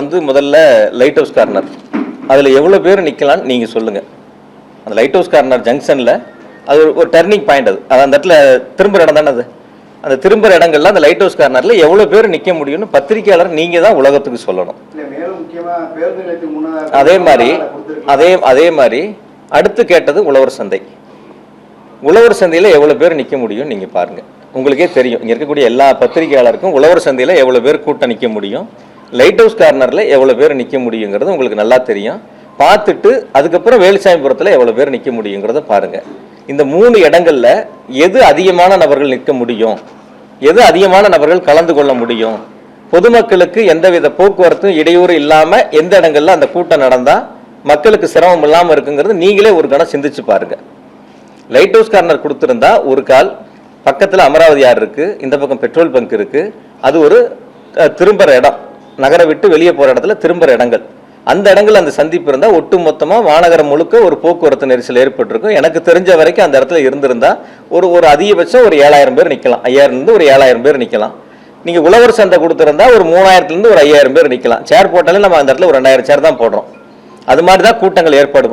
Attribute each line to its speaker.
Speaker 1: வந்து முதல்ல light house corner, அதில் எவ்வளோ பேர் நிற்கலான்னு நீங்கள் சொல்லுங்கள். அந்த லைட் ஹவுஸ் கார்னர் ஜங்ஷனில் அது ஒரு டர்னிங் பாயிண்ட், அது அந்த இடத்துல திரும்புகிற இடம் தானே அது. அந்த திரும்புகிற இடங்கள்ல அந்த லைட் ஹவுஸ் கார்னரில் எவ்வளோ பேர் நிற்க முடியும்னு பத்திரிகையாளர் நீங்கள் தான் உலகத்துக்கு சொல்லணும். அதே மாதிரி அடுத்து கேட்டது உழவர் சந்தை. உழவர் சந்தையில் எவ்வளோ பேர் நிற்க முடியும் நீங்கள் பாருங்கள், உங்களுக்கே தெரியும். இங்கே இருக்கக்கூடிய எல்லா பத்திரிகையாளருக்கும் உழவர் சந்தையில் எவ்வளோ பேர் கூட்டம் நிற்க முடியும், லைட் ஹவுஸ் கார்னரில் எவ்வளோ பேர் நிற்க முடியுங்கிறது உங்களுக்கு நல்லா தெரியும். பார்த்துட்டு அதுக்கப்புறம் வேலுசாமிபுரத்தில் எவ்வளோ பேர் நிற்க முடியுங்கிறத பாருங்கள். இந்த 3 இடங்களில் எது அதிகமான நபர்கள் நிற்க முடியும், எது அதிகமான நபர்கள் கலந்து கொள்ள முடியும், பொதுமக்களுக்கு எந்தவித போக்குவரத்தும் இடையூறு இல்லாமல் எந்த இடங்கள்ல அந்த கூட்டம் நடந்தால் மக்களுக்கு சிரமம் இல்லாமல் இருக்குங்கிறது நீங்களே ஒரு கணம் சிந்திச்சு பாருங்கள். லைட் ஹவுஸ் கார்னர் கொடுத்துருந்தா ஒரு கால் பக்கத்தில் அமராவதி ஆறு இருக்குது, இந்த பக்கம் பெட்ரோல் பங்க் இருக்குது, அது ஒரு திரும்புகிற இடம், நகரை விட்டு வெளியே போகிற இடத்துல திரும்புகிற இடங்கள். அந்த இடங்கள் அந்த சந்திப்பு இருந்தால் ஒட்டு மொத்தமாக மாநகரம் முழுக்க ஒரு போக்குவரத்து நெரிசல் ஏற்பட்டிருக்கும். எனக்கு தெரிஞ்ச வரைக்கும் அந்த இடத்துல இருந்திருந்தா ஒரு அதிகபட்சம் ஒரு 7000 பேர் நிற்கலாம், 5000 ஒரு 7000 பேர் நிற்கலாம். நீங்கள் உழவர் சந்தை கொடுத்துருந்தா ஒரு 3000 ஒரு 5000 பேர் நிற்கலாம். சேர் போட்டாலே நம்ம அந்த இடத்துல ஒரு 2000 சேர் தான் போடுறோம். அது மாதிரி தான் கூட்டங்கள் ஏற்பாடு பண்ணுறோம்.